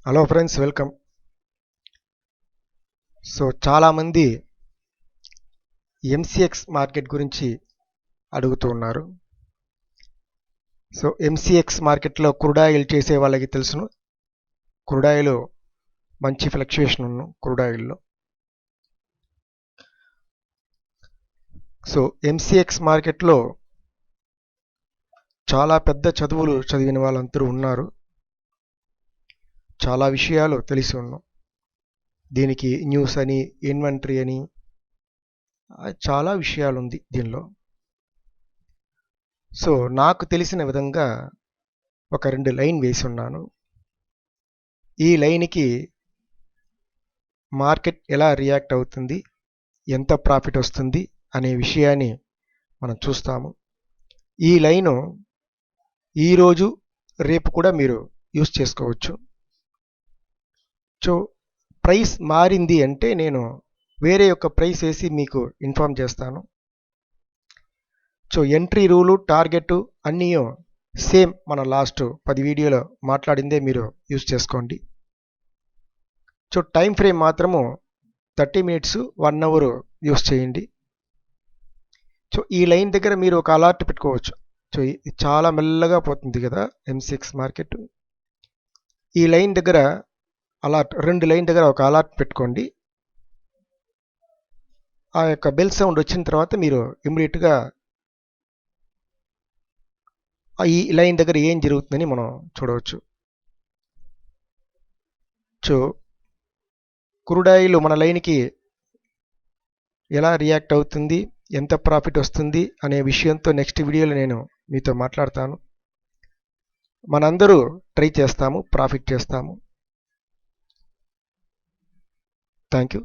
Hello friends, welcome. చాలామంది MCX market గురించి అడుగుతూ ఉన్నారు. ఎంసీఎక్స్ మార్కెట్లో క్రూడాయిల్ చేసే వాళ్ళకి తెలుసును. క్రూడాయిల్ మంచి ఫ్లక్చుయేషన్ ఉన్న క్రూడాయిల్లో. ఎంసీఎక్స్ మార్కెట్లో చాలా పెద్ద చదువులు చదివిన వాళ్ళందరూ ఉన్నారు. చాలా విషయాలు తెలిసి ఉన్నాం. దీనికి న్యూస్ అని, ఇన్వెంటరీ అని, చాలా విషయాలు ఉంది దీనిలో. నాకు తెలిసిన విధంగా ఒక 2 లైన్ వేసి ఉన్నాను. ఈ లైన్కి మార్కెట్ ఎలా రియాక్ట్ అవుతుంది, ఎంత ప్రాఫిట్ వస్తుంది అనే విషయాన్ని మనం చూస్తాము. ఈ లైను ఈరోజు రేపు కూడా మీరు యూస్ చేసుకోవచ్చు. ప్రైస్ మారింది అంటే నేను వేరే యొక్క ప్రైస్ వేసి మీకు ఇన్ఫార్మ్ చేస్తాను. ఎంట్రీ రూలు, టార్గెట్ అన్నీ సేమ్ మన లాస్ట్ 10 వీడియోలో మాట్లాడిందే మీరు యూస్ చేసుకోండి. టైం ఫ్రేమ్ మాత్రము 30 మినిట్స్ 1 అవర్ యూస్ చేయండి. ఈ లైన్ దగ్గర మీరు ఒక అలర్ట్ పెట్టుకోవచ్చు. ఇది చాలా మెల్లగా పోతుంది కదా ఎంసీఎక్స్ మార్కెట్. ఈ లైన్ దగ్గర అలర్ట్, 2 లైన్ దగ్గర ఒక అలర్ట్ పెట్టుకోండి. ఆ యొక్క బెల్ సౌండ్ వచ్చిన తర్వాత మీరు ఇమ్మీడియట్గా ఈ లైన్ దగ్గర ఏం జరుగుతుందని మనం చూడవచ్చు. క్రూడాయిల్ మన లైన్కి ఎలా రియాక్ట్ అవుతుంది, ఎంత ప్రాఫిట్ వస్తుంది అనే విషయంతో నెక్స్ట్ వీడియోలో నేను మీతో మాట్లాడతాను. మనందరూ ట్రై చేస్తాము, ప్రాఫిట్ చేస్తాము. Thank you.